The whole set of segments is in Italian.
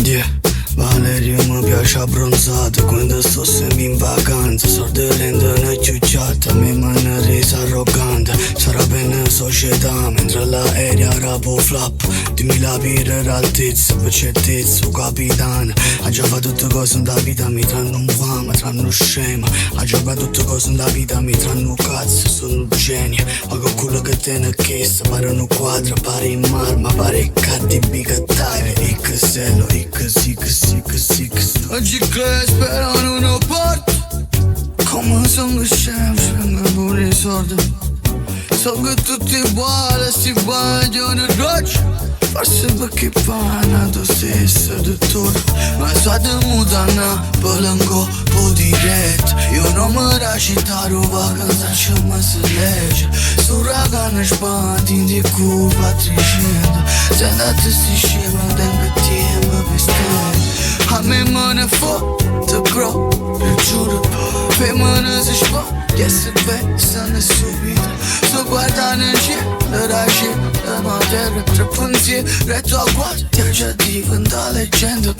Yeah, Valerio mi piace abbronzata quando sto sempre in vacanza. Sorte rendono ciucciata, mi mano resa arrogante. Sarà bene società, mentre l'aereo rapo flap. Dimmi la birra altezza, per certezza, capitano. Ha già fatto tutte cose nella vita, mi tranno un fama, tranno scema. Ha già fatto tutte cose nella vita, mi tranno cazzo, sono un genio. Ma con quello che te ne chiesto, pare un quadro, pare in marma, pare KDB che taglia. E che selo, e che sì, che sì, che sì, che sì. Oggi che spero non ho porto. Come sono scemo, spengo pure i soldi. So che tutti uguali, si vogliono roccia. Forse perché fanno lo stesso dottore. Ma so di mutana, palanco, po' diretto. Io non mi racita roba che c'è ma si legge. Su ragazzi spanti di curva 300. Se andate si scema, tengo tempo per stare. A me ne fotte proprio, giuro. Femminile si spoglia, si pensano subito. Sto guardando in cielo, la scena, ma terra tra pensieri. Retto a guardia, ti già diventa leggenda.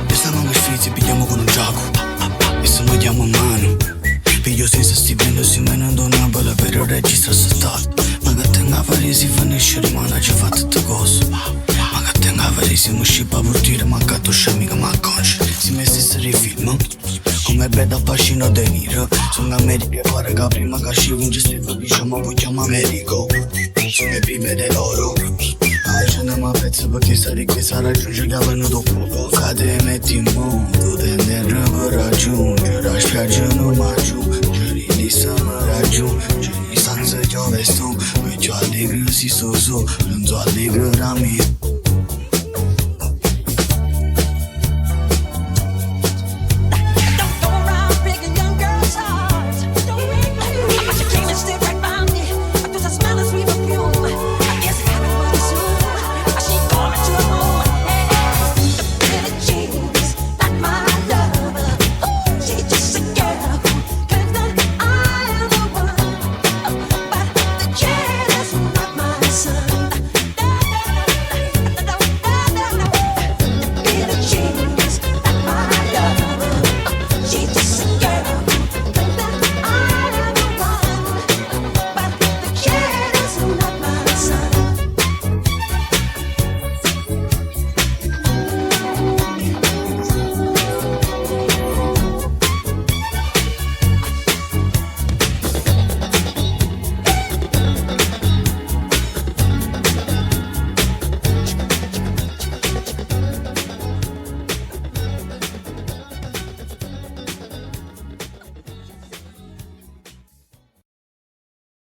E stiamo a sfizi, pigliamo con un gioco. E se noi diamo mano. Piglio senza stipendio, si menando una bella per il registro stato. Ma che tenga a fare si finisce, rimane già fatto tutte cose. Ma che tenga a fare si musci pa portire, ma gatto scemi che ma consci. Si messi a rifilm come Breda Pacino De Niro. Sono America e pare che prima che ci vince Stefano diciamo vogliamo Americo. Sono prime dell'oro. Ce ne ma pezzo perché sta ricchezza raggiunge che ha venuto poco. Cade e metti in mondo, tenere per raggiungere. La spiaggia non mi aggiunge, lì se mi raggiunge. In stanza piove sto, meglio allegro si sto su, non so allegro da me.